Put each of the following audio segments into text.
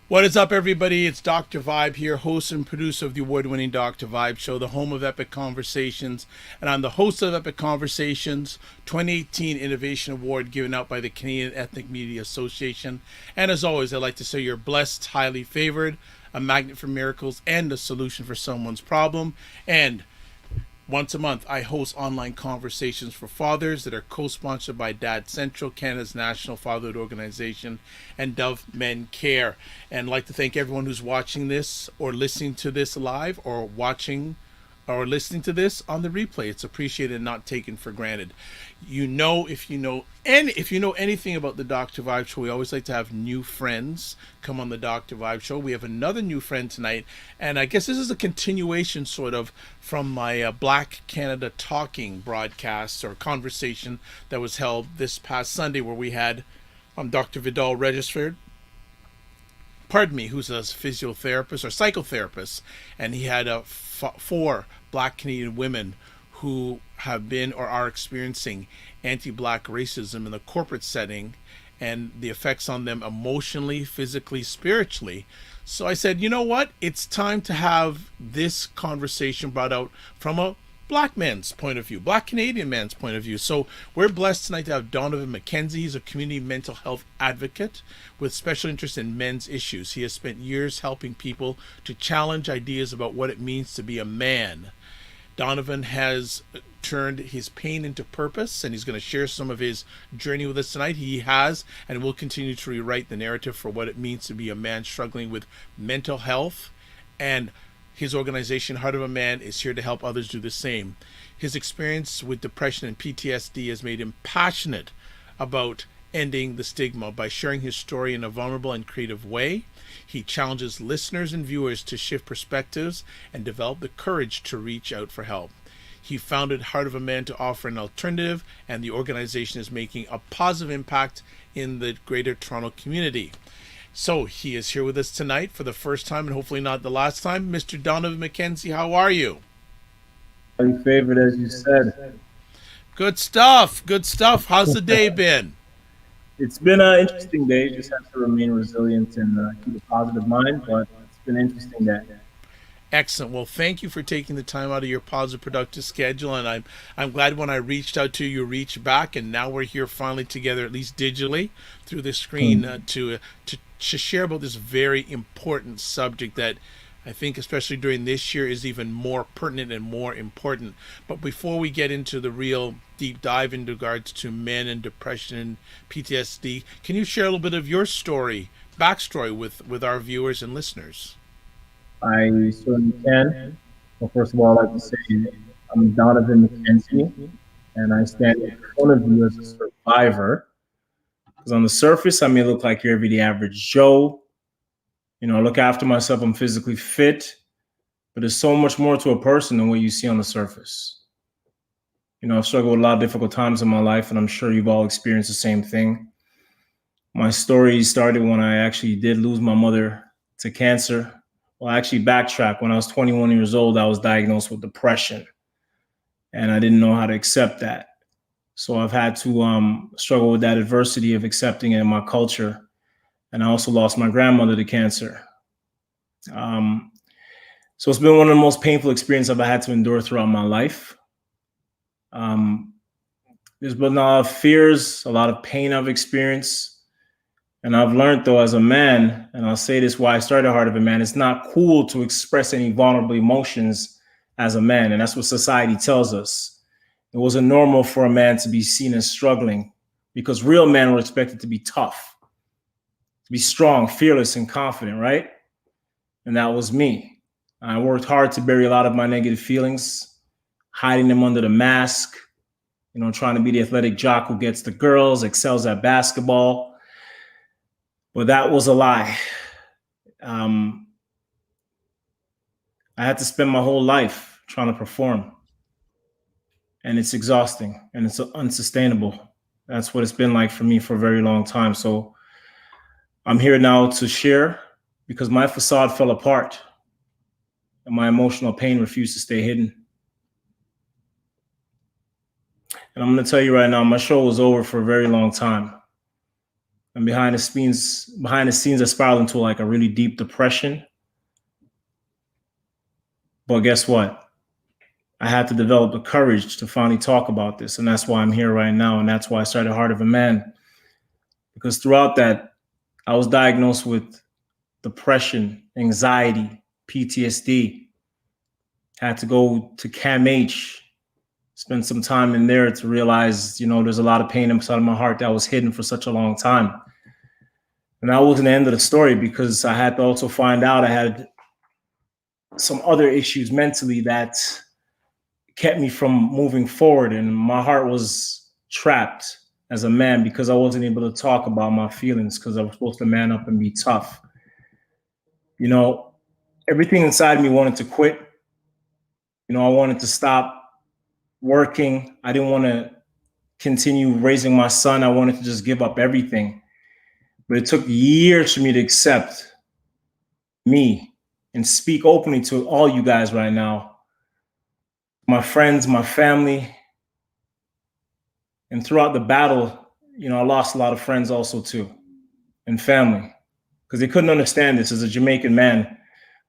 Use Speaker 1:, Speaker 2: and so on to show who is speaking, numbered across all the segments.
Speaker 1: What is up, everybody? It's Dr. Vibe here, host and producer of the award-winning Dr. Vibe Show, the home of Epic Conversations. And I'm the host of Epic Conversations 2018 Innovation Award given out by the Canadian Ethnic Media Association. And as always, I'd like to say you're blessed, highly favored, a magnet for miracles, and a solution for someone's problem. And once a month, I host online conversations for fathers that are co sponsored by Dad Central, Canada's national fatherhood organization, and Dove Men Care. And I'd like to thank everyone who's watching this or listening to this live or watching or listening to this on the replay. It's appreciated and not taken for granted. If you know anything about the Dr. Vibe Show, we always like to have new friends come on the Dr. Vibe Show. We have another new friend tonight, and I guess this is a continuation sort of from my Black Canada Talking broadcast or conversation that was held this past Sunday, where we had Dr. Vidal registered, who's a physiotherapist or psychotherapist, and he had four Black Canadian women who have been or are experiencing anti-Black racism in the corporate setting and the effects on them emotionally, physically, spiritually. So I said, you know what? It's time to have this conversation brought out from a Black man's point of view, Black Canadian man's point of view. So we're blessed tonight to have Donovan McKenzie. He's a community mental health advocate with special interest in men's issues. He has spent years helping people to challenge ideas about what it means to be a man. Donovan has turned his pain into purpose, and he's going to share some of his journey with us tonight. He has and will continue to rewrite the narrative for what it means to be a man struggling with mental health, and his organization, Heart of a Man, is here to help others do the same. His experience with depression and PTSD has made him passionate about ending the stigma by sharing his story in a vulnerable and creative way. He challenges listeners and viewers to shift perspectives and develop the courage to reach out for help. He founded Heart of a Man to offer an alternative, and the organization is making a positive impact in the greater Toronto community. So he is here with us tonight for the first time and hopefully not the last time. Mr. Donovan McKenzie, how are you?
Speaker 2: Highly favored, as you said.
Speaker 1: Good stuff. Good stuff. How's the day been?
Speaker 2: It's been an interesting day. Just have to remain resilient and keep a positive mind, but it's been an interesting day.
Speaker 1: Excellent. Well, thank you for taking the time out of your positive, productive schedule, and I'm glad when I reached out to you, you reached back, and now we're here finally together, at least digitally, through the screen,
Speaker 2: Hmm.
Speaker 1: to share about this very important subject that I think, especially during this year, is even more pertinent and more important. But before we get into the real deep dive in regards to men and depression and PTSD, can you share a little bit of your story, backstory with our viewers and listeners?
Speaker 2: I certainly can. Well, first of all, I'd like to say I'm Donovan McKenzie, and I stand in front of you as a survivor. Because on the surface, I may look like your everyday average Joe. I look after myself, I'm physically fit, but there's so much more to a person than what you see on the surface. I've struggled with a lot of difficult times in my life, and I'm sure you've all experienced the same thing. My story started when I actually did lose my mother to cancer. Well, I actually backtrack. When I was 21 years old, I was diagnosed with depression, and I didn't know how to accept that. So I've had to struggle with that adversity of accepting it in my culture. And I also lost my grandmother to cancer. Um, so it's been one of the most painful experiences I've had to endure throughout my life. Um, there's been a lot of fears, a lot of pain I've experienced. And I've learned, though, as a man, and I'll say this why I started Heart of a Man, it's not cool to express any vulnerable emotions as a man. And that's what society tells us. It wasn't normal for a man to be seen as struggling because real men were expected to be tough, to be strong, fearless, and confident, right? And that was me. I worked hard to bury a lot of my negative feelings, hiding them under the mask, trying to be the athletic jock who gets the girls, excels at basketball. But that was a lie. Um, I had to spend my whole life trying to perform. And it's exhausting and it's unsustainable. That's what it's been like for me for a very long time. So I'm here now to share because my facade fell apart and my emotional pain refused to stay hidden. And I'm going to tell you right now, my show was over for a very long time. And behind the scenes, I spiraled into like a really deep depression. But guess what? I had to develop the courage to finally talk about this. And that's why I'm here right now. And that's why I started Heart of a Man. Because throughout that, I was diagnosed with depression, anxiety, PTSD. Had to go to CAMH, spend some time in there to realize, there's a lot of pain inside of my heart that was hidden for such a long time. And that wasn't the end of the story, because I had to also find out I had some other issues mentally that kept me from moving forward. And my heart was trapped as a man because I wasn't able to talk about my feelings, because I was supposed to man up and be tough. Everything inside me wanted to quit. I wanted to stop working. I didn't want to continue raising my son. I wanted to just give up everything. But it took years for me to accept me and speak openly to all you guys right now, my friends, my family. And throughout the battle, I lost a lot of friends also too, and family, because they couldn't understand this as a Jamaican man,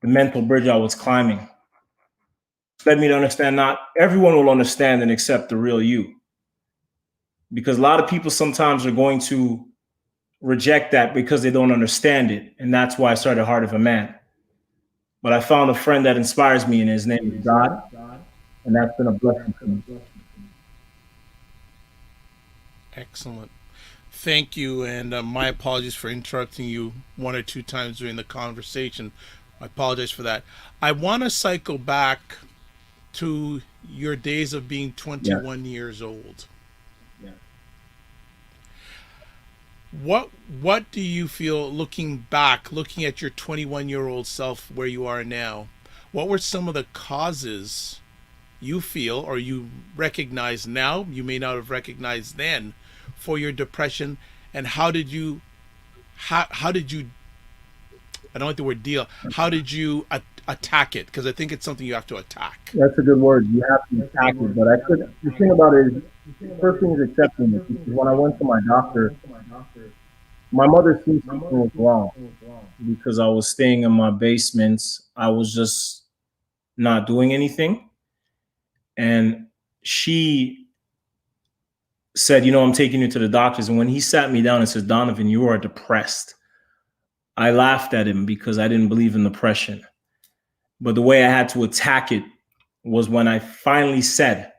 Speaker 2: the mental bridge I was climbing. It led me to understand not everyone will understand and accept the real you, because a lot of people sometimes are going to reject that because they don't understand it. And that's why I started Heart of a Man. But I found a friend that inspires me, and his name is God. And that's been a blessing to me.
Speaker 1: Excellent. Thank you. And my apologies for interrupting you one or two times during the conversation. I apologize for that. I want to cycle back to your days of being 21 years old.
Speaker 2: Yeah.
Speaker 1: What do you feel, looking back, looking at your 21-year-old self where you are now? What were some of the causes you feel, or you recognize now, you may not have recognized then, for your depression? And how did you I don't like the word deal, how did you attack it? Because I think it's something you have to attack.
Speaker 2: That's a good word. You have to attack it. But the thing about it is, the first thing is accepting it. Because when I went to my doctor, my mother seemed something was wrong because I was staying in my basement. I was just not doing anything. And she said, I'm taking you to the doctors. And when he sat me down and said, Donovan, you are depressed, I laughed at him because I didn't believe in depression. But the way I had to attack it was when I finally said,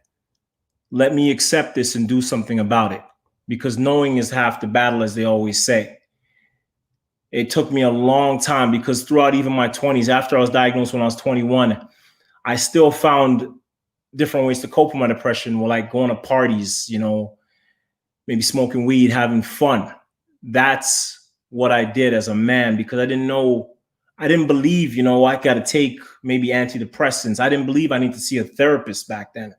Speaker 2: let me accept this and do something about it. Because knowing is half the battle, as they always say. It took me a long time, because throughout even my 20s, after I was diagnosed when I was 21, I still found different ways to cope with my depression, like going to parties, maybe smoking weed, having fun. That's what I did as a man, because I didn't believe, I got to take maybe antidepressants. I didn't believe I need to see a therapist back then.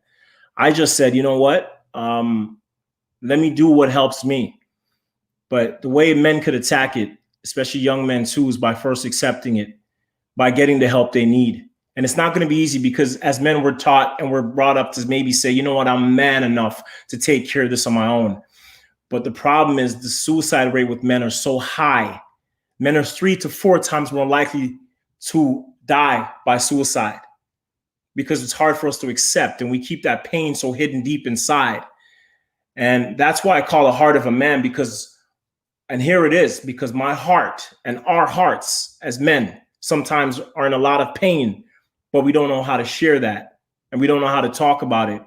Speaker 2: I just said, you know what? Let me do what helps me. But the way men could attack it, especially young men too, is by first accepting it, by getting the help they need. And it's not going to be easy, because as men, we're taught and we're brought up to maybe say, you know what, I'm man enough to take care of this on my own. But the problem is the suicide rate with men are so high. Men are 3 to 4 times more likely to die by suicide, because it's hard for us to accept, and we keep that pain so hidden deep inside. And that's why I call it Heart of a Man, and here it is, because my heart and our hearts as men sometimes are in a lot of pain, but we don't know how to share that, and we don't know how to talk about it,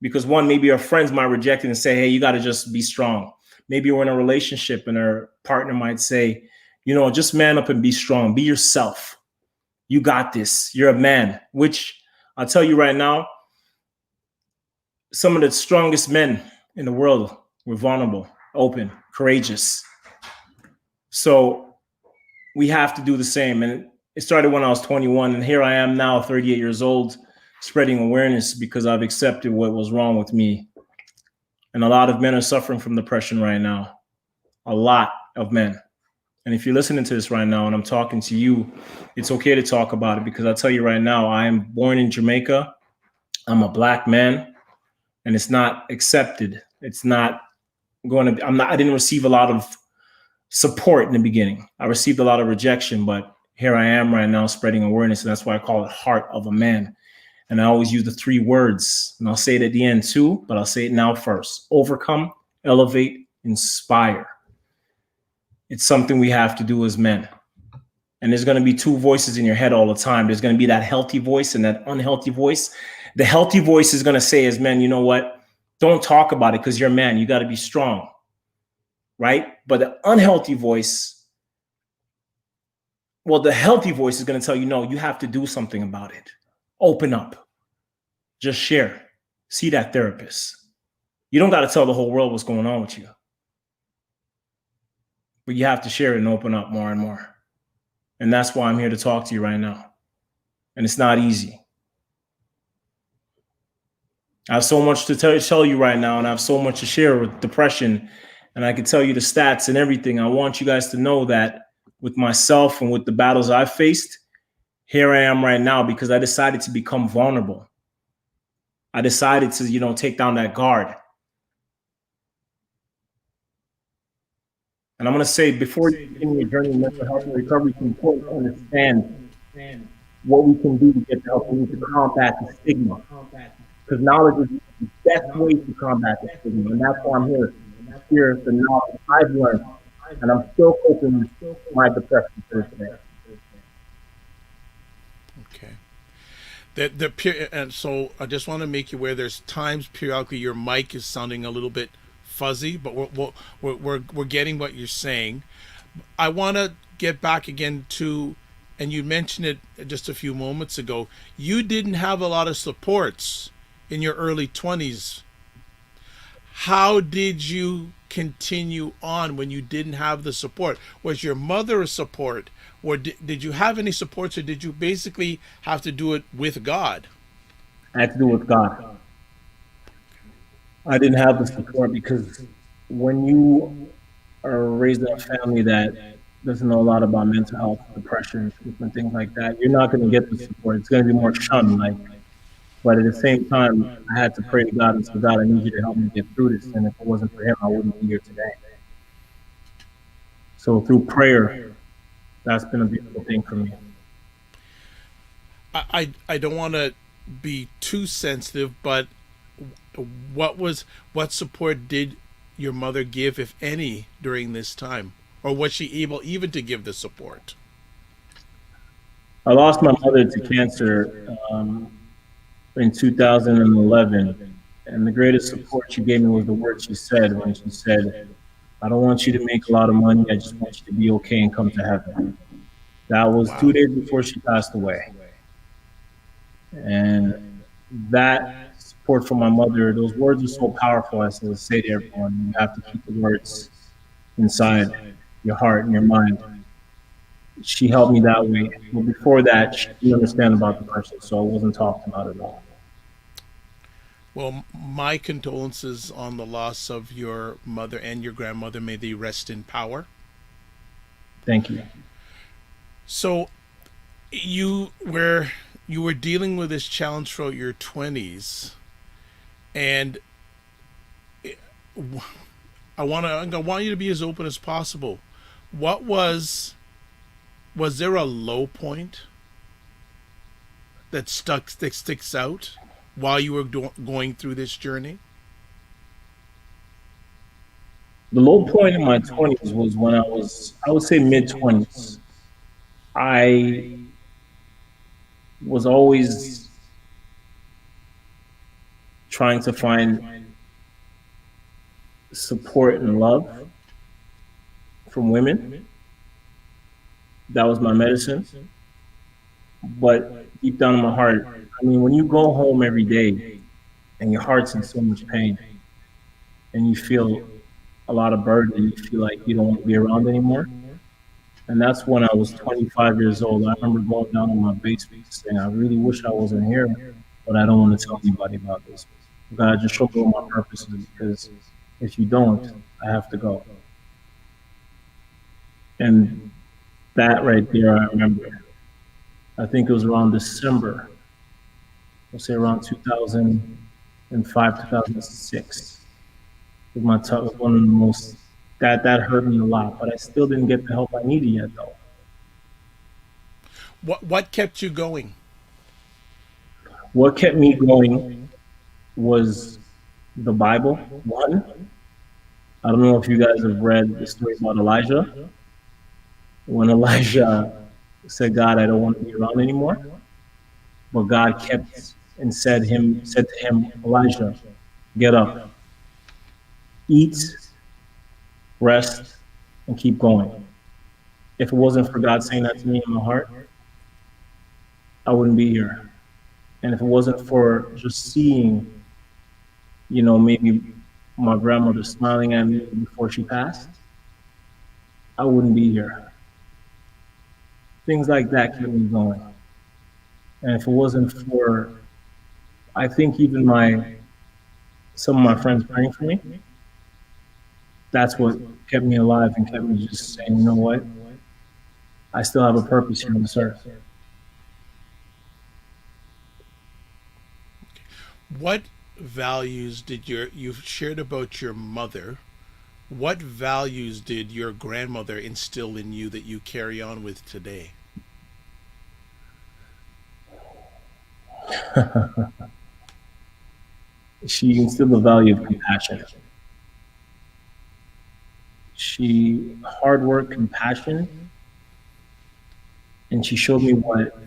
Speaker 2: because one, maybe our friends might reject it and say, hey, you got to just be strong. Maybe we're in a relationship and our partner might say, just man up and be strong, be yourself. You got this. You're a man, which I'll tell you right now, some of the strongest men in the world were vulnerable, open, courageous. So we have to do the same. And it started when I was 21, and here I am now, 38 years old, spreading awareness, because I've accepted what was wrong with me. And a lot of men are suffering from depression right now. A lot of men. And if you're listening to this right now and I'm talking to you, it's okay to talk about it, because I'll tell you right now, I am born in Jamaica. I'm a Black man, and it's not accepted. It's not going to be, I didn't receive a lot of support in the beginning. I received a lot of rejection, but here I am right now spreading awareness. And that's why I call it Heart of a Man. And I always use the 3 words, and I'll say it at the end too, but I'll say it now first: overcome, elevate, inspire. It's something we have to do as men. And there's going to be 2 voices in your head all the time. There's going to be that healthy voice and that unhealthy voice. The healthy voice is going to say as men, you know what? Don't talk about it because you're a man. You got to be strong. Right? But the unhealthy voice, well, the healthy voice is going to tell you, no, you have to do something about it. Open up. Just share. See that therapist. You don't got to tell the whole world what's going on with you. But you have to share it and open up more and more. And that's why I'm here to talk to you right now. And it's not easy. I have so much to tell you right now, and I have so much to share with depression. And I can tell you the stats and everything. I want you guys to know that with myself and with the battles I've faced, here I am right now because I decided to become vulnerable. I decided to, take down that guard. And I'm going to say, before you begin your journey in mental health and recovery, it's important to understand what we can do to get the help we need to combat the stigma. Because knowledge is the best way to combat the stigma. And that's why I'm here. Here's the knowledge I've learned. And I'm still coping with my depression today.
Speaker 1: Okay. And so I just want to make you aware there's times periodically your mic is sounding a little bit fuzzy, but we're getting what you're saying. I want to get back again to, and you mentioned it just a few moments ago, you didn't have a lot of supports in your early 20s. How did you continue on when you didn't have the support? Was your mother a support, or did you have any supports, or did you basically have to do it with God?
Speaker 2: I had to do it with God. I didn't have the support because when you are raised in a family that doesn't know a lot about mental health, depression, different things like that, you're not going to get the support. It's going to be more shunned. But at the same time, I had to pray to God and say, God, I need you to help me get through this. And if it wasn't for Him, I wouldn't be here today. So through prayer, that's been a beautiful thing for me.
Speaker 1: I don't want to be too sensitive, but what support did your mother give, if any, during this time? Or was she able even to give the support?
Speaker 2: I lost my mother to cancer in 2011. And the greatest support she gave me was the word she said when she said, I don't want you to make a lot of money. I just want you to be okay and come to heaven. That was 2 days before she passed away. And that support from my mother, those words are so powerful. I say to everyone, you have to keep the words inside your heart and your mind. She helped me that way. But before that, she didn't understand about depression, so I wasn't talked about at all.
Speaker 1: Well, my condolences on the loss of your mother and your grandmother. May they rest in power.
Speaker 2: Thank you.
Speaker 1: So you were dealing with this challenge throughout your 20s, and I want you to be as open as possible. What was there a low point that sticks out while you were going through this journey?
Speaker 2: The low point in my 20s was when I would say mid-20s. I was always trying to find support and love from women. That was my medicine. But deep down in my heart, I mean, when you go home every day and your heart's in so much pain and you feel a lot of burden, you feel like you don't want to be around anymore. And that's when I was 25 years old. I remember going down on my basement saying, I really wish I wasn't here, but I don't want to tell anybody about this. God, just show me what my purpose is, because if you don't, I have to go. And that right there, I remember. I think it was around December, let's say around 2005, 2006. It was one of the most That hurt me a lot, but I still didn't get the help I needed yet, though.
Speaker 1: What kept you going?
Speaker 2: What kept me going was the Bible. One, I don't know if you guys have read the story about Elijah. When Elijah said, "God, I don't want to be around anymore," but God kept and said to him, "Elijah, get up, eat, rest, and keep going." If it wasn't for God saying that to me in my heart, I wouldn't be here. And if it wasn't for just seeing, maybe my grandmother smiling at me before she passed, I wouldn't be here. Things like that kept me going. And if it wasn't for, I think even some of my friends praying for me, that's what kept me alive and kept me just saying, you know what, I still have a purpose here on this earth.
Speaker 1: What values did you've shared about your mother? What values did your grandmother instill in you that you carry on with today?
Speaker 2: She instilled the value of compassion. Hard work, compassion, and she showed me what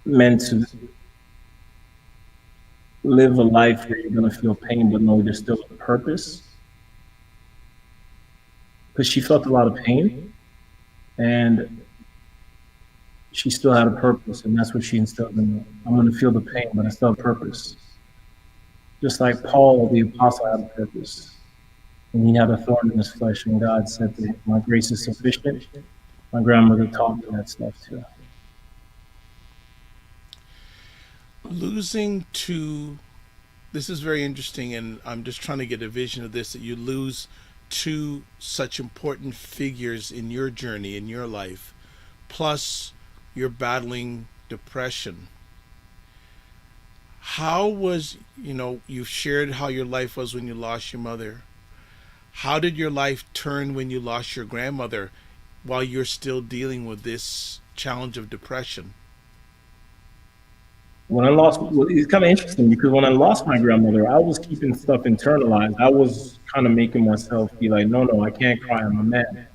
Speaker 2: meant to live a life where you're going to feel pain, but know there's still a purpose. Because she felt a lot of pain, and she still had a purpose, and that's what she instilled in me. I'm going to feel the pain, but I still have purpose. Just like Paul, the apostle, had a purpose. And he had a thorn in his flesh, and God said to him, "My grace is sufficient." My grandmother taught me that stuff too.
Speaker 1: Losing two, this is very interesting, and I'm just trying to get a vision of this, that you lose two such important figures in your journey, in your life, plus you're battling depression. How was, you've shared how your life was when you lost your mother. How did your life turn when you lost your grandmother while you're still dealing with this challenge of depression?
Speaker 2: It's kind of interesting because when I lost my grandmother, I was keeping stuff internalized. I was kind of making myself be like, no, no, I can't cry. I'm a man.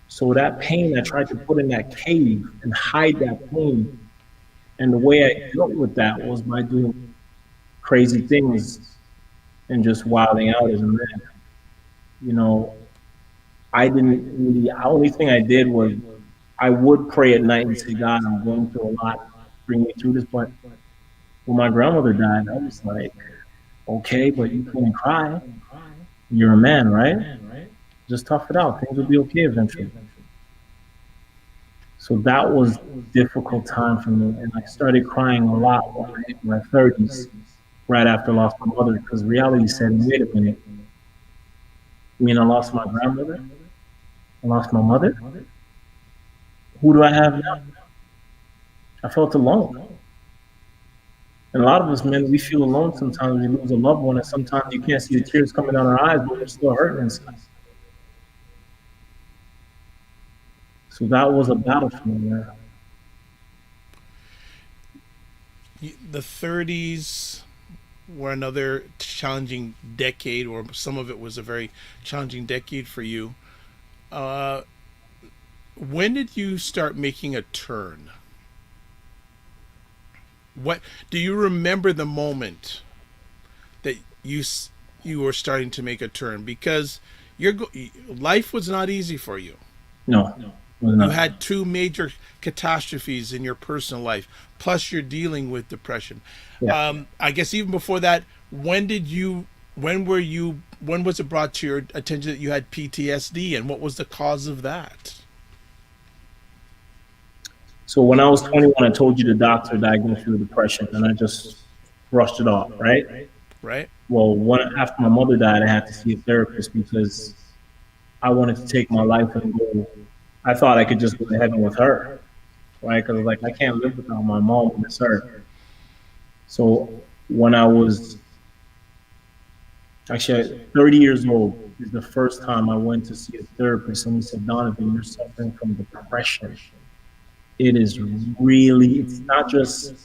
Speaker 2: So that pain, I tried to put in that cave and hide that pain. And the way I dealt with that was by doing crazy things and just wilding out as a man. You know, I didn't really, the only thing I did was I would pray at night and say, "God, I'm going through a lot. Bring me through this." But when my grandmother died, I was like, okay, but you can't cry. You're a man, right? Just tough it out. Things will be okay eventually. So that was a difficult time for me. And I started crying a lot when I hit my 30s, right after I lost my mother, because reality said, wait a minute. You mean I lost my grandmother? I lost my mother? Who do I have now? I felt alone. And a lot of us men, we feel alone sometimes. We lose a loved one, and sometimes you can't see the tears coming down our eyes, but we're still hurting inside. So that was a battle for me, man.
Speaker 1: The 30s were another challenging decade, or some of it was a very challenging decade for you. Uh, when did you start making a turn? What do you remember the moment that you were starting to make a turn? Because your life was not easy for you.
Speaker 2: No, it was
Speaker 1: You
Speaker 2: not.
Speaker 1: had two major catastrophes in your personal life, plus you're dealing with depression.
Speaker 2: Yeah.
Speaker 1: I guess even before that, when was it brought to your attention that you had PTSD, and what was the cause of that?
Speaker 2: So when I was 21, I told you the doctor diagnosed me with depression, and I just brushed it off, right?
Speaker 1: Right?
Speaker 2: Well, after my mother died, I had to see a therapist because I wanted to take my life and go. I thought I could just go to heaven with her, right? Because like I can't live without my mom on this earth. So when I was Actually, at 30 years old is the first time I went to see a therapist, and he said, Donovan, you're suffering from depression. It is really, it's not just,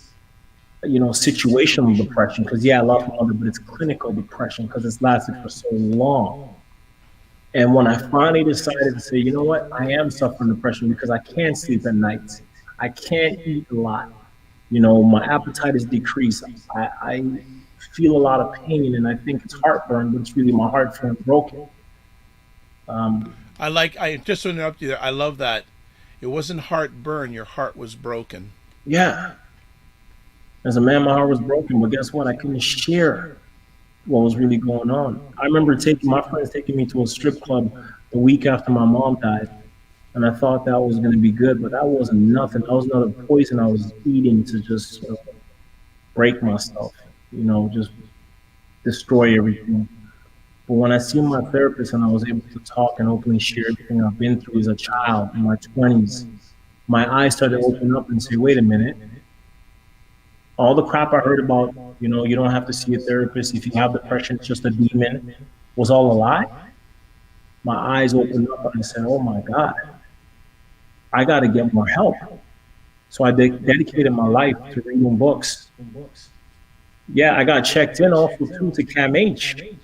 Speaker 2: situational depression, because yeah, I lost my mother, but it's clinical depression because it's lasted for so long. And when I finally decided to say, you know what, I am suffering depression because I can't sleep at night, I can't eat a lot, my appetite is decreased. I feel a lot of pain, and I think it's heartburn, but it's really my heart feeling broken. Um,
Speaker 1: I just to interrupt you there. I love that. It wasn't heartburn. Your heart was broken.
Speaker 2: yeah, as a man, my heart was broken, but guess what? I couldn't share what was really going on. I remember taking my friends taking me to a strip club the week after my mom died, and I thought that was going to be good, but that wasn't nothing. That was another poison I was eating to just break myself, just destroy everything. But when I see my therapist and I was able to talk and openly share everything I've been through as a child in my 20s, my eyes started to open up and say, wait a minute, all the crap I heard about, you don't have to see a therapist. If you have depression, it's just a demon, was all a lie. My eyes opened up and I said, oh my God, I got to get more help. So I dedicated my life to reading books. Yeah, I got checked in also too to CAMH.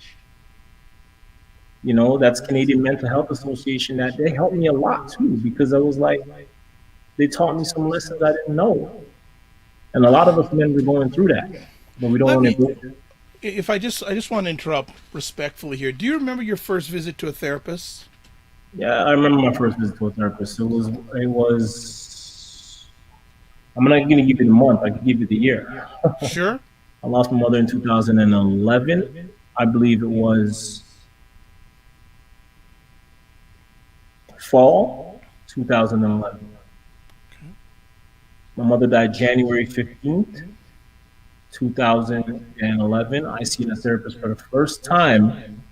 Speaker 2: That's Canadian Mental Health Association. That they helped me a lot too because I was like, they taught me some lessons I didn't know. And a lot of us men were going through that, but we don't
Speaker 1: Let
Speaker 2: want to
Speaker 1: me.
Speaker 2: do it.
Speaker 1: If I just want to interrupt respectfully here. Do you remember your first visit to a therapist?
Speaker 2: Yeah, I remember my first visit to a therapist. It was I'm not gonna give you the month, I can give you the year.
Speaker 1: Sure.
Speaker 2: I lost my mother in 2011. I believe it was fall 2011. My mother died January 15th, 2011. I seen a therapist for the first time.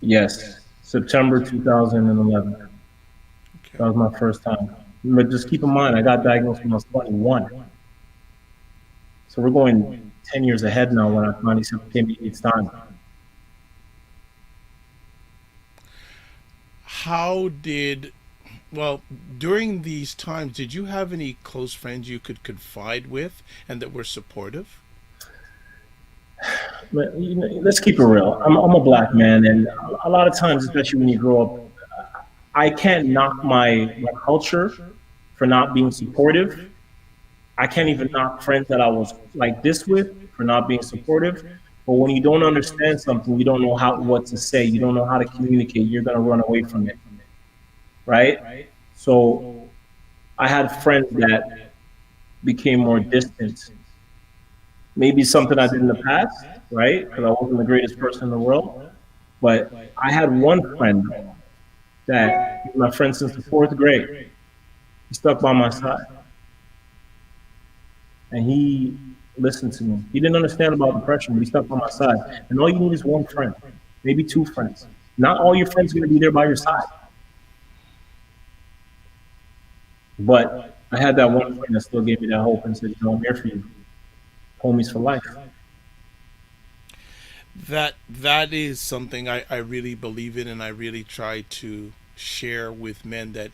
Speaker 2: Yes, September 2011.
Speaker 1: Okay.
Speaker 2: That was my first time. But just keep in mind, I got diagnosed when I was 21. So we're going 10 years ahead now when I finally said, okay, maybe it's time.
Speaker 1: How did well during these times did you have any close friends you could confide with and that were supportive?
Speaker 2: But, let's keep it real. I'm a black man, and a lot of times, especially when you grow up, I can't knock my culture for not being supportive. I can't even knock friends that I was like this with for not being supportive. But when you don't understand something, you don't know what to say, you don't know how to communicate, you're gonna run away from it, right? So I had friends that became more distant. Maybe something I did in the past, right? Because I wasn't the greatest person in the world. But I had one friend that was my friend since the fourth grade. He stuck by my side and he listened to me. He didn't understand about depression, but he stuck by my side. And all you need is one friend, maybe two friends. Not all your friends are going to be there by your side, but I had that one friend that still gave me that hope and said, I'm here for you. Homies for life.
Speaker 1: That is something I really believe in, and I really try to share with men that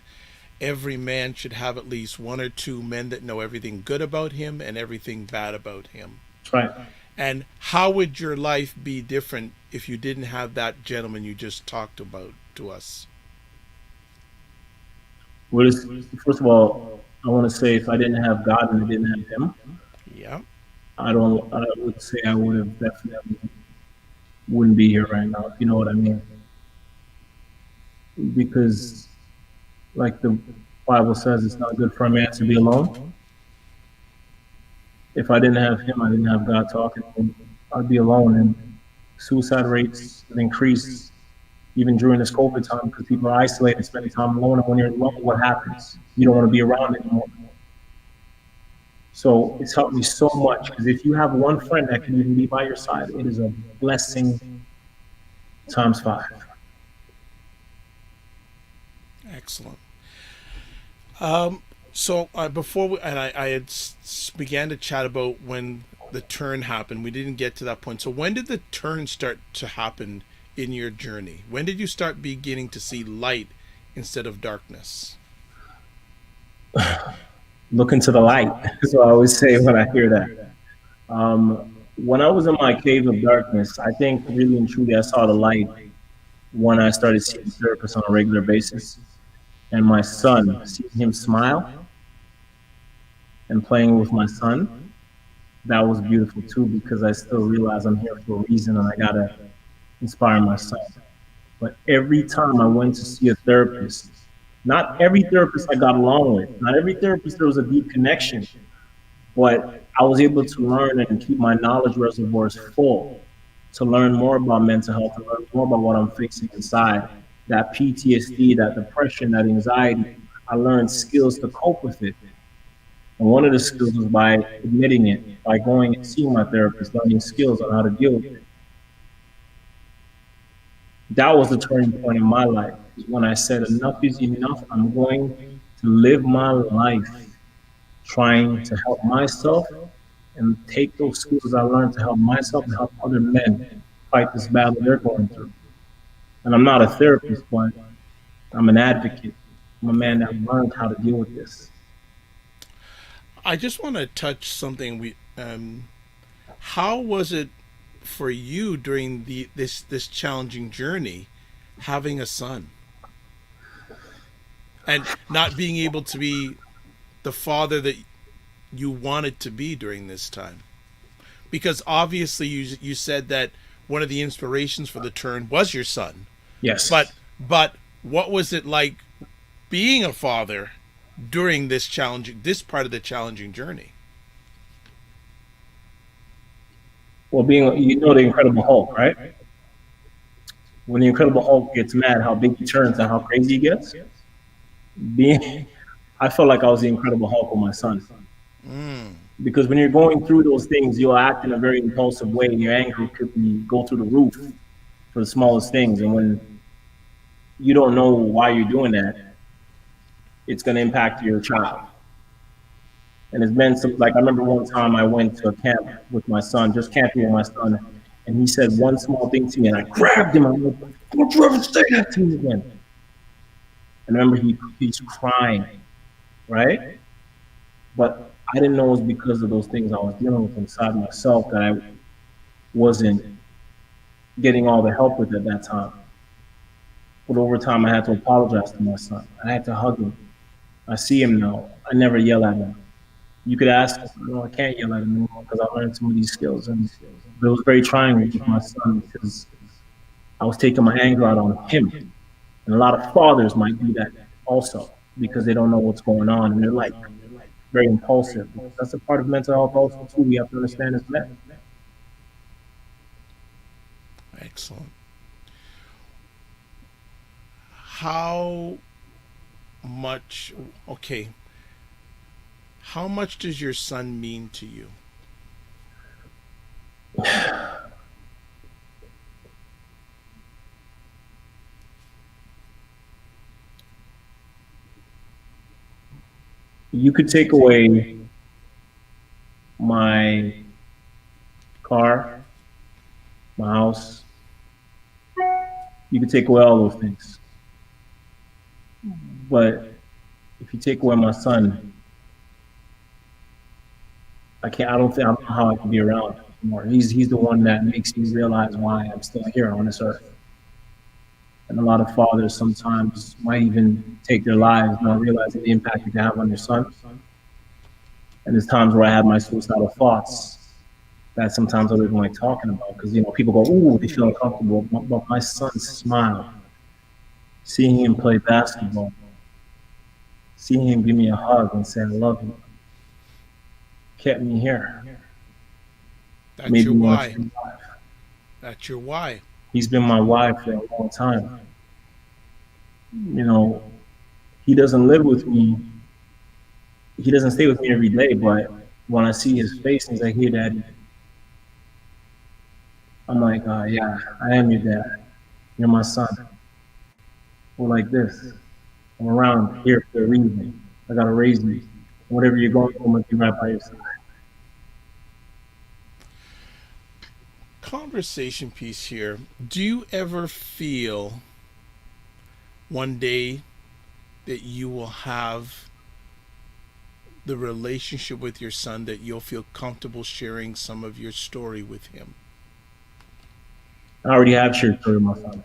Speaker 1: every man should have at least one or two men that know everything good about him and everything bad about him.
Speaker 2: That's right.
Speaker 1: And how would your life be different if you didn't have that gentleman you just talked about to us?
Speaker 2: What is, first of all, I want to say if I didn't have God and I didn't have Him,
Speaker 1: Yeah.
Speaker 2: I would say I would have definitely wouldn't be here right now, if you know what I mean. Because, like the Bible says, it's not good for a man to be alone. If I didn't have Him, I didn't have God talking to me, I'd be alone. And suicide rates have increased even during this COVID time because people are isolated, spending time alone. And when you're alone, what happens? You don't want to be around anymore. So it's helped me so much because if you have one friend that can even be by your side, it is a blessing times five.
Speaker 1: Excellent. So before we, and I had began to chat about when the turn happened. We didn't get to that point. So when did the turn start to happen in your journey? When did you start beginning to see light instead of darkness?
Speaker 2: Look into the light. That's what I always say when I hear that. When I was in my cave of darkness, I think really and truly I saw the light when I started seeing therapists on a regular basis. And my son, seeing him smile and playing with my son, that was beautiful too because I still realize I'm here for a reason and I gotta inspire my son. But every time I went to see a therapist, not every therapist I got along with, not every therapist there was a deep connection, but I was able to learn and keep my knowledge reservoirs full to learn more about mental health, to learn more about what I'm facing inside. That PTSD, that depression, that anxiety, I learned skills to cope with it. And one of the skills was by admitting it, by going and seeing my therapist, learning skills on how to deal with it. That was the turning point in my life. When I said, enough is enough, I'm going to live my life trying to help myself and take those skills I learned to help myself and help other men fight this battle they're going through. And I'm not a therapist, but I'm an advocate. I'm a man that learned how to deal with this.
Speaker 1: I just want to touch something. How was it for you during this challenging journey, having a son and not being able to be the father that you wanted to be during this time? Because obviously you said that one of the inspirations for the turn was your son, but
Speaker 2: Yes.
Speaker 1: what was it like being a father during this part of the challenging journey?
Speaker 2: Well, being, you know, the Incredible Hulk, right? When the Incredible Hulk gets mad, how big he turns and how crazy he gets. Being, I felt like I was the Incredible Hulk with my son.
Speaker 1: Mm.
Speaker 2: Because when you're going through those things, you'll act in a very impulsive way. Your anger could be go through the roof for the smallest things. And when you don't know why you're doing that, it's going to impact your child. And it's been some, like, I remember one time I went to a camp with my son, just camping with my son, and he said one small thing to me, and I grabbed him. I'm like, don't you ever say that to me again. And I remember he's crying, right? But I didn't know it was because of those things I was dealing with inside myself that I wasn't getting all the help with at that time. But over time, I had to apologize to my son. I had to hug him. I see him now. I never yell at him. You could ask him, no, I can't yell at him anymore because I learned some of these skills. And but it was very trying with my son because I was taking my anger out on him. And a lot of fathers might do that also because they don't know what's going on and they're like very impulsive. That's a part of mental health also too. We have to understand as men.
Speaker 1: Excellent. How much? Okay. How much does your son mean to you?
Speaker 2: You could take away my car, my house. You could take away all those things. But if you take away my son, I can't. I don't know how I can be around anymore. He's the one that makes me realize why I'm still here on this earth. And a lot of fathers sometimes might even take their lives not realizing the impact you can have on your son. And there's times where I have my suicidal thoughts that sometimes I don't even like talking about because people go, "Ooh," they feel uncomfortable. But my son's smile, seeing him play basketball, seeing him give me a hug and say, "I love you," kept me here.
Speaker 1: That's
Speaker 2: Made
Speaker 1: your
Speaker 2: me want to
Speaker 1: why.
Speaker 2: stay alive.
Speaker 1: That's your why.
Speaker 2: He's been my wife for a long time. You know, he doesn't live with me. He doesn't stay with me every day, but when I see his face and he's like, "Hey, Daddy," I'm like, "Yeah, I am your dad. You're my son. We're like this. I'm around here for a reason. I gotta raise you. Whatever you're going through, I'm gonna be right by your side."
Speaker 1: conversation piece here, do you ever feel one day that you will have the relationship with your son that you'll feel comfortable sharing some of your story with him?
Speaker 2: I already have shared story with my son.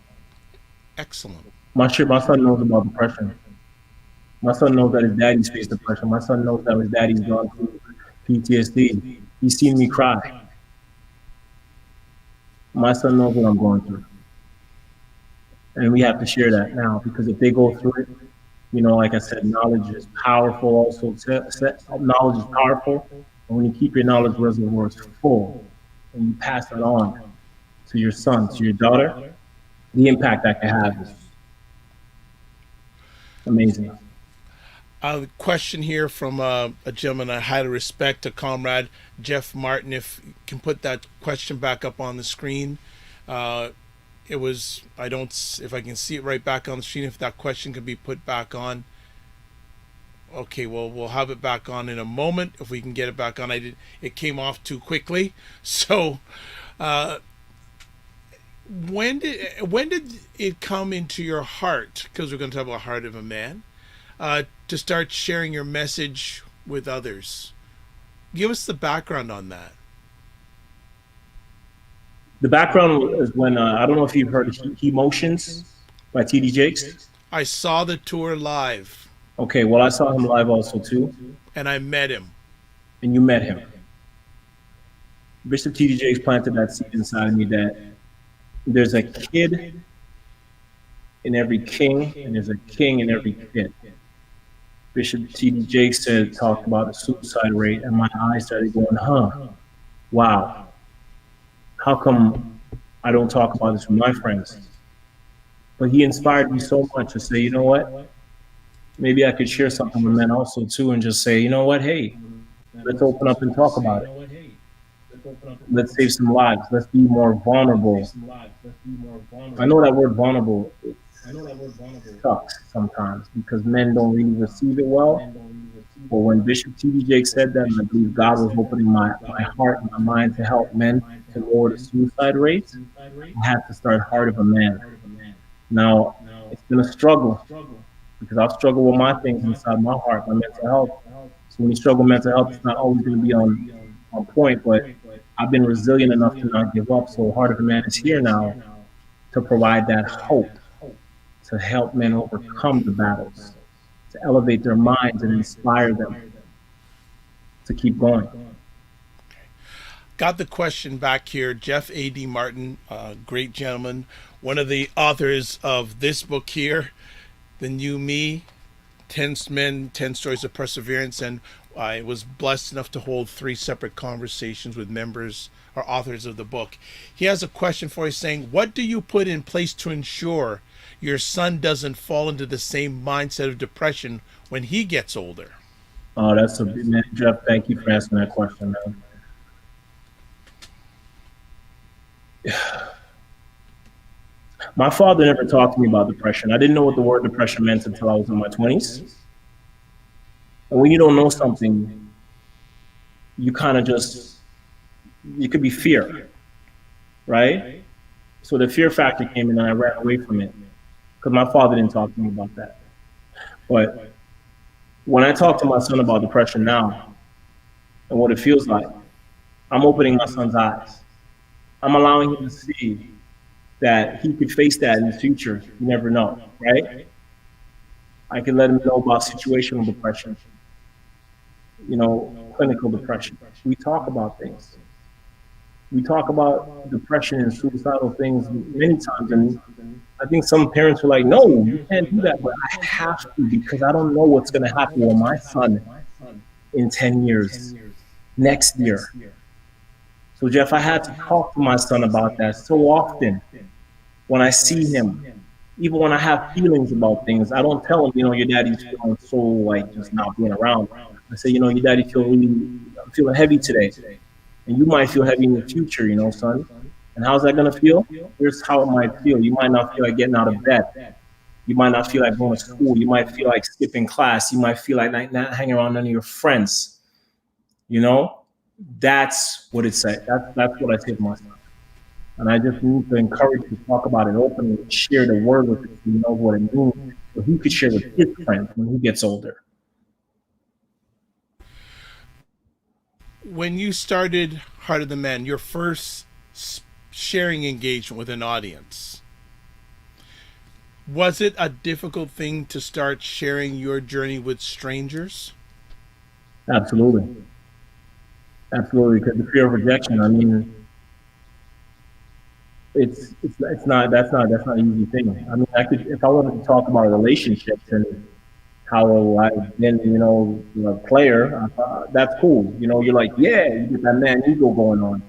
Speaker 1: Excellent.
Speaker 2: My son knows about depression. My son knows that his daddy's faced depression. My son knows that his daddy's gone through PTSD. He's seen me cry. My son knows what I'm going through. And we have to share that now, because if they go through it, like I said, knowledge is powerful. Also, knowledge is powerful. And when you keep your knowledge reservoirs full and you pass that on to your son, to your daughter, the impact that can have is amazing.
Speaker 1: A question here from a gentleman I highly respect, a comrade, Jeff Martin. If you can put that question back up on the screen. It was, I don't, if I can see it right back on the screen, if that question can be put back on. Okay, well, we'll have it back on in a moment if we can get it back on. It came off too quickly. So, when did it come into your heart? Because we're going to talk about heart of a man. To start sharing your message with others. Give us the background on that.
Speaker 2: The background is when, I don't know if you've heard of Emotions by T.D. Jakes.
Speaker 1: I saw the tour live.
Speaker 2: Okay, well, I saw him live also too.
Speaker 1: And I met him.
Speaker 2: And you met him. Bishop T.D. Jakes planted that seed inside of me that there's a kid in every king, and there's a king in every kid. Bishop T.D. Jakes talked about the suicide rate, and my eyes started going, wow. How come I don't talk about this with my friends? But he inspired me so much to say, you know what? Maybe I could share something with men also too, and just say, you know what? Hey, let's open up and talk about it. Let's save some lives. Let's be more vulnerable. I know that word vulnerable, it sucks sometimes because men don't really receive it well. But when Bishop T.D. Jakes said that, and I believe God was opening my heart and my mind to help men to lower the suicide rates, I had to start Heart of a Man. Now, it's been a struggle because I've struggled with my things inside my heart, my mental health. So when you struggle with mental health, it's not always going to be on point, but I've been resilient enough to not give up. So Heart of a Man is here now to provide that hope, to help men overcome the battles, to elevate their minds and inspire them to keep going.
Speaker 1: Got the question back here. Jeff A.D. Martin, great gentleman, one of the authors of this book here, The New Me, 10 Men, 10 Stories of Perseverance. And I was blessed enough to hold 3 separate conversations with members or authors of the book. He has a question for you saying, what do you put in place to ensure your son doesn't fall into the same mindset of depression when he gets older?
Speaker 2: Oh, that's a big man, Jeff. Thank you for asking that question, man. My father never talked to me about depression. I didn't know what the word depression meant until I was in my 20s. And when you don't know something, you kind of just, it could be fear, right? So the fear factor came in and I ran away from it because my father didn't talk to me about that. But when I talk to my son about depression now and what it feels like, I'm opening my son's eyes. I'm allowing him to see that he could face that in the future. You never know, right? I can let him know about situational depression, clinical depression. We talk about things. We talk about depression and suicidal things many times. And I think some parents are like, no, you can't do that. But I have to because I don't know what's going to happen with my son in 10 years, next year. So, Jeff, I had to talk to my son about that so often when I see him. Even when I have feelings about things, I don't tell him, your daddy's feeling so like just not being around. I say, your daddy I'm feeling heavy today. And you might feel heavy in the future, son. And how's that going to feel? Here's how it might feel. You might not feel like getting out of bed. You might not feel like going to school. You might feel like skipping class. You might feel like not hanging around none of your friends. That's what it said. That's what I say to myself. And I just need to encourage you to talk about it openly and share the word with him so he knows what it means, so he could share with his friends when he gets older.
Speaker 1: When you started Heart of the Man, your first sharing engagement with an audience, was it a difficult thing to start sharing your journey with strangers?
Speaker 2: Absolutely. Absolutely. Because the fear of rejection, I mean, it's not that's not an easy thing. I mean, I could if I wanted to talk about relationships and how I've been, a player, that's cool. You're like, yeah, you get that man ego going on.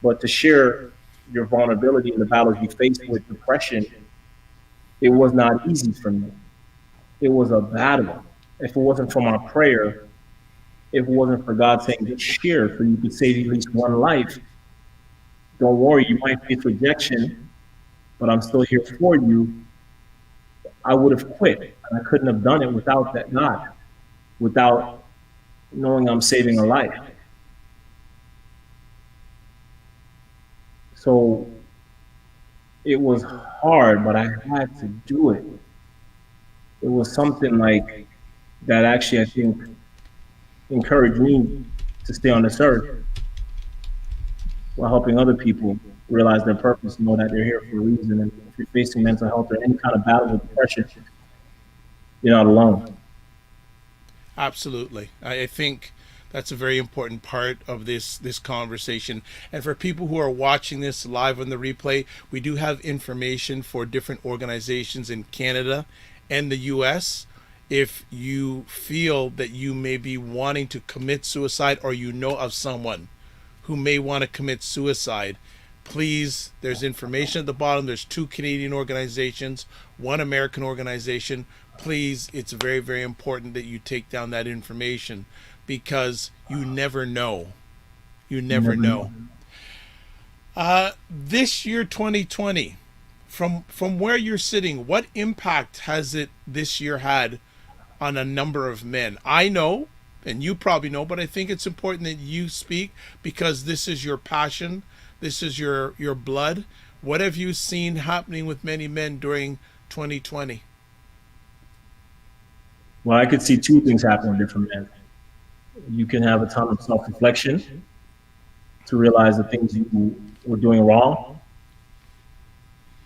Speaker 2: But to share your vulnerability and the battles you faced with depression, it was not easy for me. It was a battle. If it wasn't for my prayer, if it wasn't for God saying, just share so you could save at least one life, don't worry, you might face rejection, but I'm still here for you. I would have quit. And I couldn't have done it without that God, without knowing I'm saving a life. So it was hard, but I had to do it. It was something like that actually, I think, encouraged me to stay on this earth while helping other people realize their purpose, know that they're here for a reason. And if you're facing mental health or any kind of battle with depression, you're not alone.
Speaker 1: Absolutely. I think that's a very important part of this conversation. And for people who are watching this live on the replay, we do have information for different organizations in Canada and the US. If you feel that you may be wanting to commit suicide, or you know of someone who may want to commit suicide, please, there's information at the bottom. There's 2 Canadian organizations, 1 American organization. Please, it's very, very important that you take down that information, because you never know. You never know. This year, 2020, from where you're sitting, what impact has it this year had on a number of men? I know, and you probably know, but I think it's important that you speak, because this is your passion. This is your blood. What have you seen happening with many men during 2020?
Speaker 2: Well, I could see 2 things happening with different men. You can have a time of self-reflection to realize the things you were doing wrong,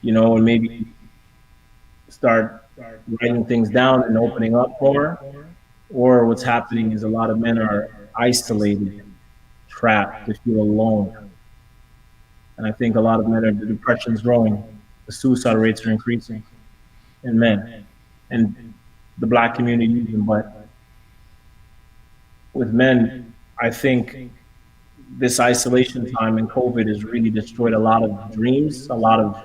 Speaker 2: and maybe start writing things down and opening up more. Or what's happening is a lot of men are isolated, trapped, they feel alone. And I think a lot of men the depression's growing, the suicide rates are increasing in men and the Black community even. But with men, I think this isolation time in COVID has really destroyed a lot of dreams, a lot of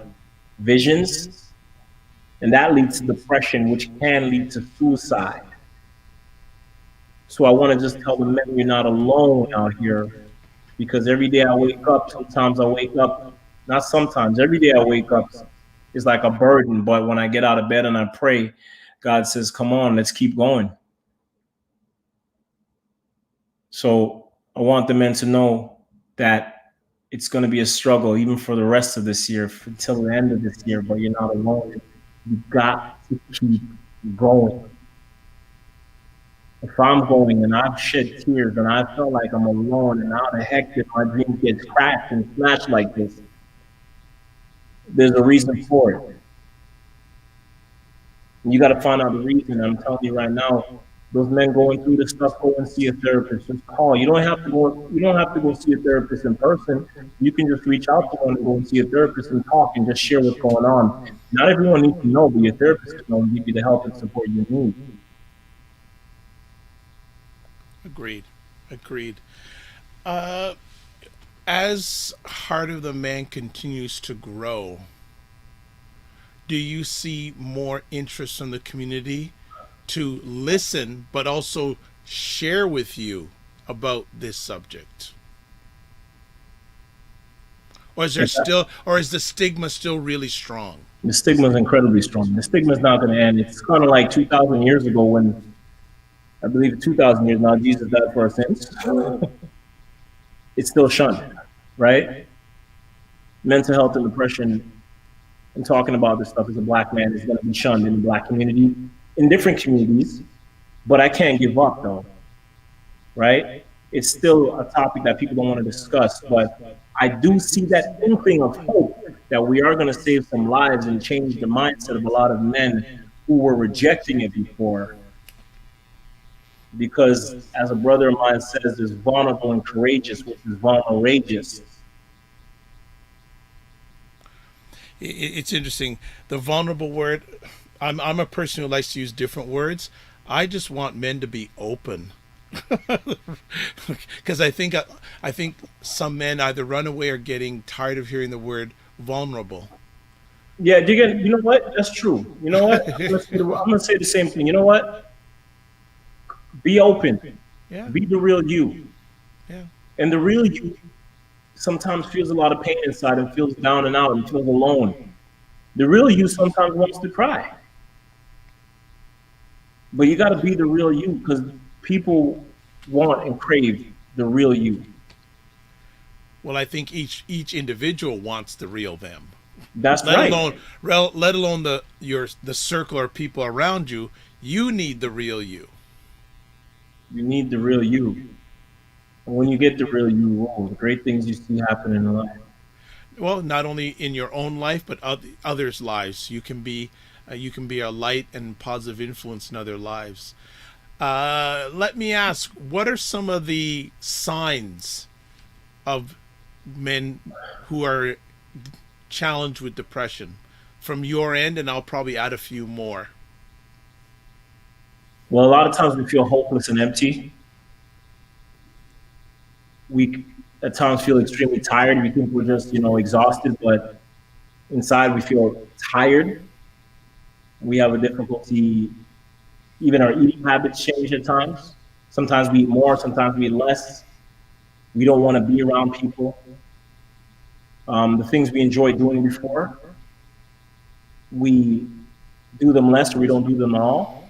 Speaker 2: visions, and that leads to depression, which can lead to suicide. So I want to just tell the men, you're not alone out here, because every day I wake up, sometimes I wake up, not sometimes, every day I wake up is like a burden. But when I get out of bed and I pray, God says, come on, let's keep going. So I want the men to know that it's going to be a struggle even for the rest of this year, until the end of this year, but you're not alone. You've got to keep going. If I'm going and I've shed tears and I felt like I'm alone, and how the heck did my dream get crashed and smashed like this? There's a reason for it. And you got to find out the reason. I'm telling you right now, those men going through this stuff, go and see a therapist. Just call. You don't have to go. You don't have to go see a therapist in person. You can just reach out to one and go and see a therapist and talk and just share what's going on. Not everyone needs to know, but your therapist can know and give you the help and support you need.
Speaker 1: Agreed. As Heart of the Man continues to grow, do you see more interest from the community to listen, but also share with you about this subject? Or is the stigma still really strong?
Speaker 2: The stigma is incredibly strong. The stigma is not going to end. It's kind of like 2,000 years ago when, I believe 2,000 years now, Jesus died for our sins. It's still shunned, right? mental health and depression and talking about this stuff as a black man is going to be shunned in the black community, in different communities. But I can't give up though, right? It's still a topic that people don't want to discuss, but I do see that inkling of hope that we are going to save some lives and change the mindset of a lot of men who were rejecting it before. Because, as a brother of mine says, there's vulnerable and courageous, which is vulnerageous.
Speaker 1: It's interesting. The vulnerable word. I'm a person who likes to use different words. I just want men to be open, because I think some men either run away or getting tired of hearing the word vulnerable.
Speaker 2: Yeah, you know what? That's true. You know what? I'm gonna say the same thing. You know what? Be open.
Speaker 1: Yeah,
Speaker 2: Be the real you.
Speaker 1: yeah.
Speaker 2: And the real you sometimes feels a lot of pain inside and feels down and out and feels alone. The real you sometimes wants to cry. But you got to be the real you because people want and crave the real you.
Speaker 1: Well, I think each individual wants the real them.
Speaker 2: That's
Speaker 1: Let
Speaker 2: right.
Speaker 1: alone let alone the circle or people around you. You need the real you.
Speaker 2: You need the real you. And when you get the real you, oh, the great things you see happen in life.
Speaker 1: Well, not only in your own life but others' lives. You can be a light and positive influence in other lives. Let me ask, what are some of the signs of men who are challenged with depression from your end? And I'll probably add a few more.
Speaker 2: Well, a lot of times we feel hopeless and empty. We at times feel extremely tired. We think we're just, exhausted, but inside we feel tired. We have a difficulty, even our eating habits change at times. Sometimes we eat more, sometimes we eat less. We don't want to be around people. The things we enjoyed doing before, we do them less or we don't do them at all.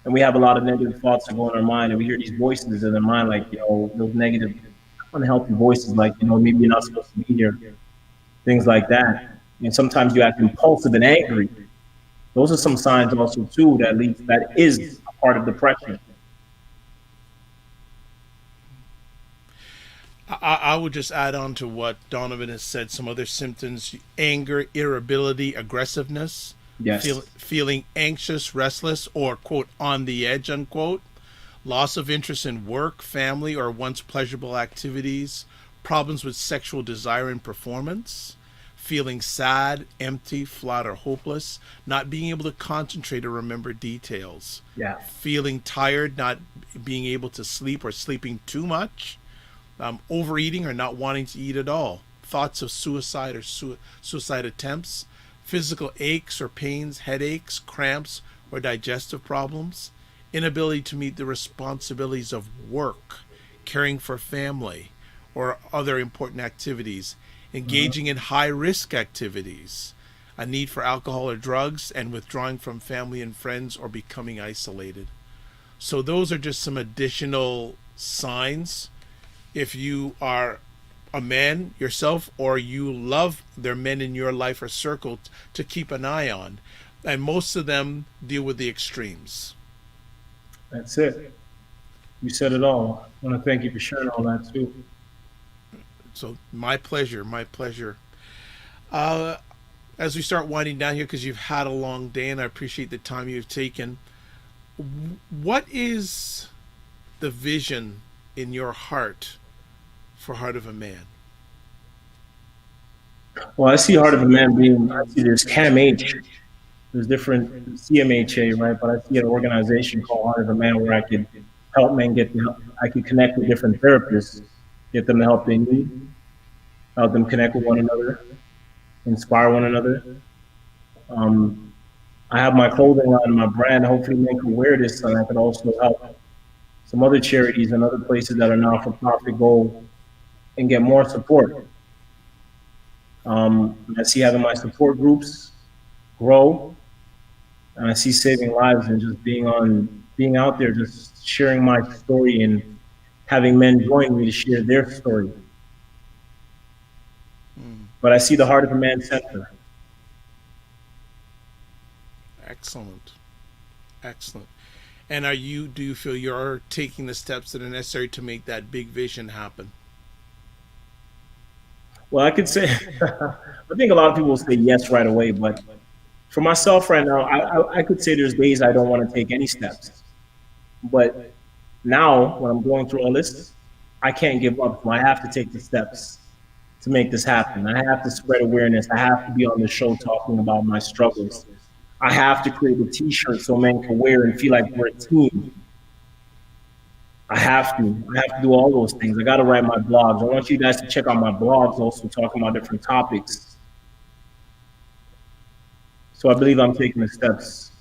Speaker 2: And we have a lot of negative thoughts that go in our mind, and we hear these voices in our mind, like, those negative, unhealthy voices, like, maybe you're not supposed to be here, things like that. And sometimes you act impulsive and angry. Those are some signs also too that is a part of depression.
Speaker 1: I would just add on to what Donovan has said. Some other symptoms: anger, irritability, aggressiveness,
Speaker 2: Yes.
Speaker 1: feeling anxious, restless, or quote on the edge unquote, loss of interest in work, family, or once pleasurable activities, problems with sexual desire and performance, feeling sad, empty, flat, or hopeless, not being able to concentrate or remember details,
Speaker 2: Yeah.
Speaker 1: feeling tired, not being able to sleep or sleeping too much, overeating or not wanting to eat at all, thoughts of suicide or suicide attempts, physical aches or pains, headaches, cramps, or digestive problems, inability to meet the responsibilities of work, caring for family, or other important activities,
Speaker 2: Mhm.
Speaker 1: engaging in high risk activities, a need for alcohol or drugs, and withdrawing from family and friends or becoming isolated. So, those are just some additional signs. If you are a man yourself or you love their men in your life or circle, to keep an eye on. And most of them deal with the extremes.
Speaker 2: That's it. You said it all. I want to thank you for sharing all that too.
Speaker 1: So my pleasure, my pleasure. Uh, as we start winding down here, because you've had a long day and I appreciate the time you've taken, what is the vision in your heart for Heart of a Man?
Speaker 2: Well, I see Heart of a Man being, I see there's CAMH, there's different CMHA, right? But I see an organization called Heart of a Man where I could help men get the help. I could connect with different therapists, get them the help they need, help them connect with one another, inspire one another. Um, I have my clothing on, my brand. Hopefully, men can wear this, and I can also help some other charities and other places that are not for profit go and get more support. I see having my support groups grow, and I see saving lives and just being out there, just sharing my story and having men join me to share their story. But I see the heart of a man center.
Speaker 1: Excellent. Excellent. And do you feel you're taking the steps that are necessary to make that big vision happen?
Speaker 2: Well, I could say, I think a lot of people will say yes right away, but for myself right now, I could say there's days I don't want to take any steps. But now, when I'm going through all this, I can't give up. So I have to take the steps to make this happen. I have to spread awareness. I have to be on the show talking about my struggles. I have to create a T-shirt so men can wear and feel like we're a team. I have to. I have to do all those things. I got to write my blogs. I want you guys to check out my blogs, also talking about different topics. So I believe I'm taking the steps,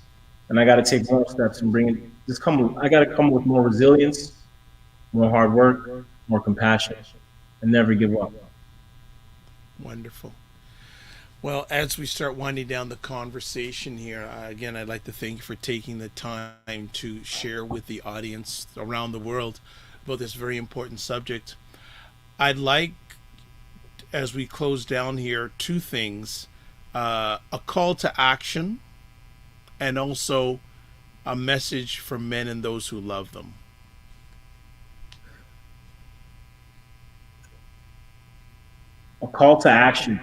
Speaker 2: and I got to take more steps and bring it. Just come. I got to come with more resilience, more hard work, more compassion, and never give up.
Speaker 1: Wonderful. Well, as we start winding down the conversation here, again, I'd like to thank you for taking the time to share with the audience around the world about this very important subject. I'd like, as we close down here, two things: a call to action, and also a message for men and those who love them.
Speaker 2: A call to action.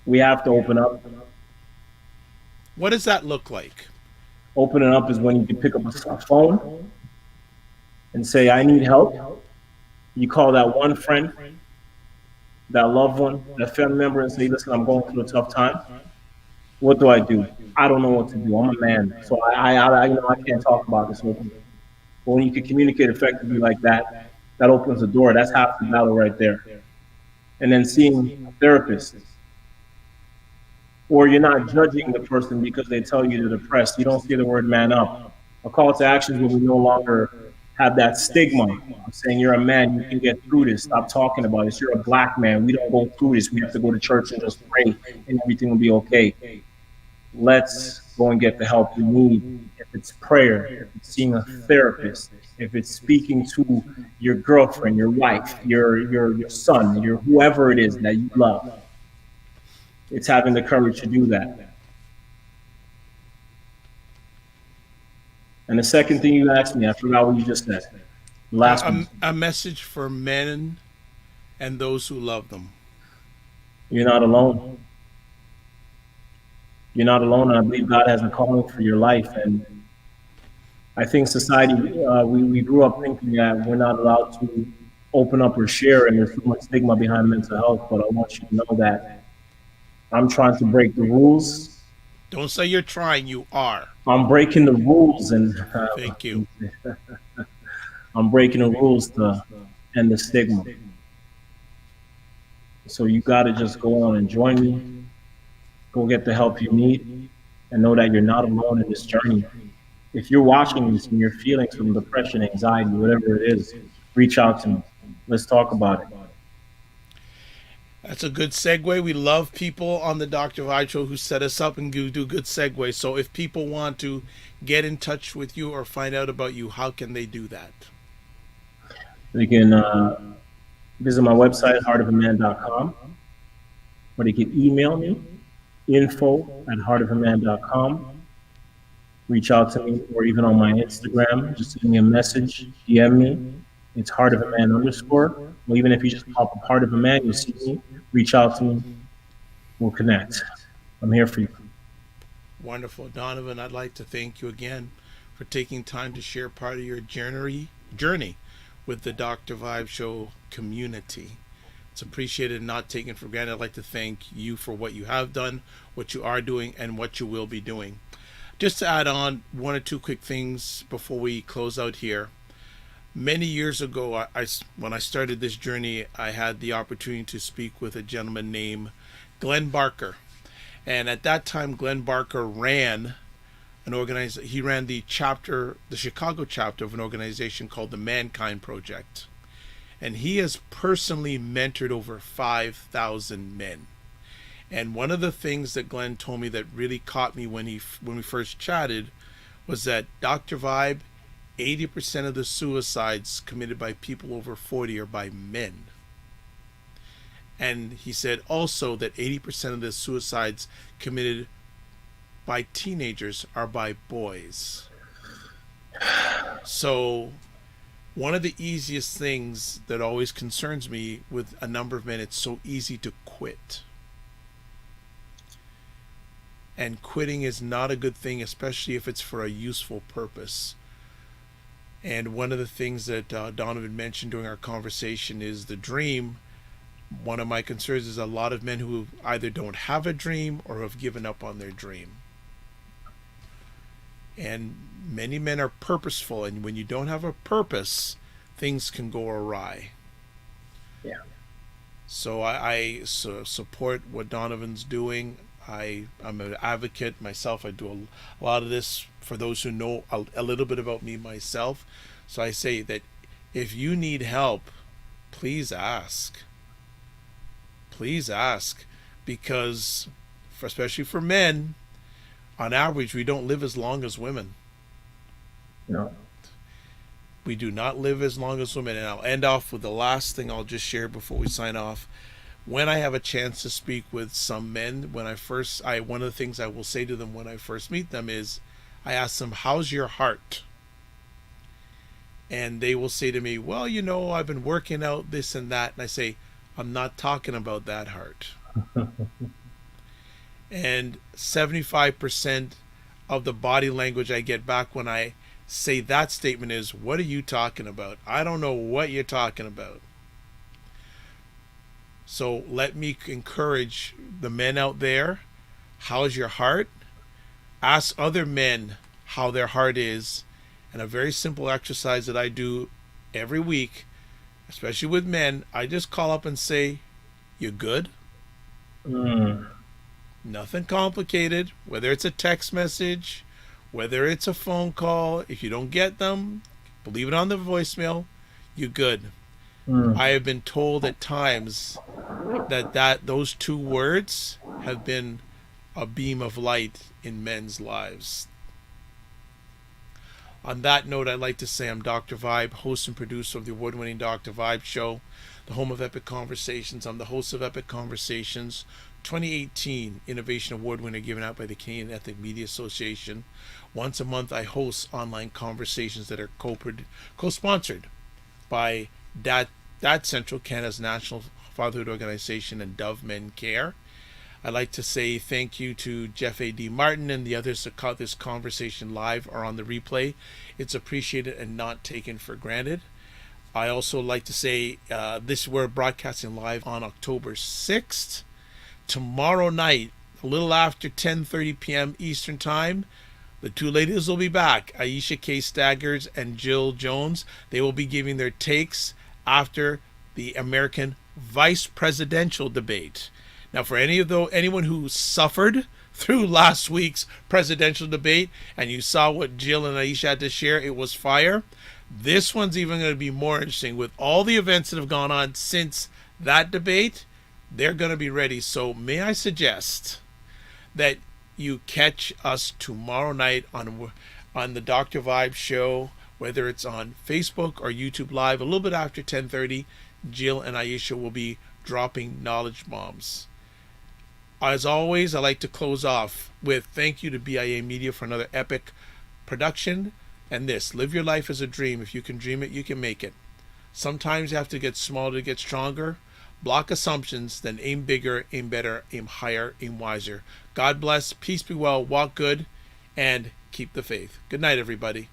Speaker 2: We have to open up.
Speaker 1: What does that look like?
Speaker 2: Opening up is when you can pick up a phone and say, I need help. You call that one friend, that loved one, that family member, and say, listen, I'm going through a tough time. What do? I don't know what to do. I'm a man, so I can't talk about this openly. But when you can communicate effectively like that, that opens the door. That's half the battle right there. And then seeing a therapist, or you're not judging the person because they tell you they're depressed. You don't see the word man up. A call to action is when we no longer have that stigma of saying you're a man, you can get through this. Stop talking about this. You're a black man. We don't go through this. We have to go to church and just pray and everything will be okay. Let's go and get the help we need. If it's prayer, if it's seeing a therapist, if it's speaking to your girlfriend, your wife, your son, your whoever it is that you love, it's having the courage to do that. And the second thing you asked me, I forgot what you just said. The last one.
Speaker 1: A message for men and those who love them.
Speaker 2: You're not alone. You're not alone, and I believe God has a calling for your life. And I think society, we grew up thinking that we're not allowed to open up or share, and there's so much stigma behind mental health. But I want you to know that I'm trying to break the rules.
Speaker 1: Don't say you're trying, you are.
Speaker 2: I'm breaking the rules, and
Speaker 1: Thank you.
Speaker 2: I'm breaking the rules to end the stigma. So you got to just go on and join me. Go get the help you need, and know that you're not alone in this journey. If you're watching this and you're feeling some depression, anxiety, whatever it is, reach out to me. Let's talk about it.
Speaker 1: That's a good segue. We love people on the Dr. Vibe Show who set us up and do good segues. So if people want to get in touch with you or find out about you, how can they do that?
Speaker 2: They can visit my website, heartofaman.com, or they can email me, info@heartofaman.com. Reach out to me, or even on my Instagram, just send me a message, DM me. It's heartofaman_. Or even if you just pop up Heart of a Man, you'll see me. Reach out to me. We'll connect. I'm here for you.
Speaker 1: Wonderful. Donovan, I'd like to thank you again for taking time to share part of your journey with the Dr. Vibe Show community. It's appreciated and not taken for granted. I'd like to thank you for what you have done, what you are doing, and what you will be doing. Just to add on one or two quick things before we close out here. Many years ago, when I started this journey, I had the opportunity to speak with a gentleman named Glenn Barker. And at that time, Glenn Barker ran he ran the Chicago chapter of an organization called the Mankind Project. And he has personally mentored over 5,000 men. And one of the things that Glenn told me that really caught me when we first chatted was that Dr. Vibe, 80% of the suicides committed by people over 40 are by men. And he said also that 80% of the suicides committed by teenagers are by boys. So one of the easiest things that always concerns me with a number of men, it's so easy to quit. And quitting is not a good thing, especially if it's for a useful purpose. And one of the things that Donovan mentioned during our conversation is the dream. One of my concerns is a lot of men who either don't have a dream or have given up on their dream. And many men are purposeful, and when you don't have a purpose, things can go awry.
Speaker 2: Yeah.
Speaker 1: So I support what Donovan's doing. I'm an advocate myself. I do a lot of this for those who know a little bit about me myself. So I say that if you need help, please ask. Please ask, because especially for men, on average, we don't live as long as women.
Speaker 2: No.
Speaker 1: We do not live as long as women. And I'll end off with the last thing I'll just share before we sign off. When I have a chance to speak with some men, one of the things I will say to them when I first meet them is, I ask them, how's your heart? And they will say to me, well, I've been working out this and that. And I say, I'm not talking about that heart. And 75% of the body language I get back when I say that statement is, what are you talking about? I don't know what you're talking about. So let me encourage the men out there. How's your heart? Ask other men how their heart is. And a very simple exercise that I do every week, especially with men, I just call up and say, you good? Nothing complicated, whether it's a text message, whether it's a phone call. If you don't get them, leave it on the voicemail. You good? I have been told at times that those two words have been a beam of light in men's lives. On that note, I'd like to say I'm Dr. Vibe, host and producer of the award-winning Dr. Vibe Show, the home of Epic Conversations. I'm the host of Epic Conversations 2018 Innovation Award winner given out by the Canadian Ethnic Media Association. Once a month, I host online conversations that are co-sponsored by Dad Central, Canada's national fatherhood organization, and Dove Men Care. I'd like to say thank you to Jeff A.D. Martin and the others that caught this conversation live or on the replay. It's appreciated and not taken for granted. I also like to say we're broadcasting live on October 6th. Tomorrow night, a little after 10:30 p.m. Eastern Time, the two ladies will be back, Aisha K. Staggers and Jill Jones. They will be giving their takes after the American vice presidential debate. Now, for anyone who suffered through last week's presidential debate and you saw what Jill and Aisha had to share, it was fire. This one's even going to be more interesting with all the events that have gone on since that debate. They're going to be ready. So may I suggest that you catch us tomorrow night on the Dr. Vibe Show, whether it's on Facebook or YouTube Live, a little bit after 10:30. Jill and Aisha will be dropping knowledge bombs. As always, I like to close off with thank you to BIA Media for another epic production. And this, live your life as a dream. If you can dream it, you can make it. Sometimes you have to get smaller to get stronger. Block assumptions, then aim bigger, aim better, aim higher, aim wiser. God bless, peace be well, walk good, and keep the faith. Good night, everybody.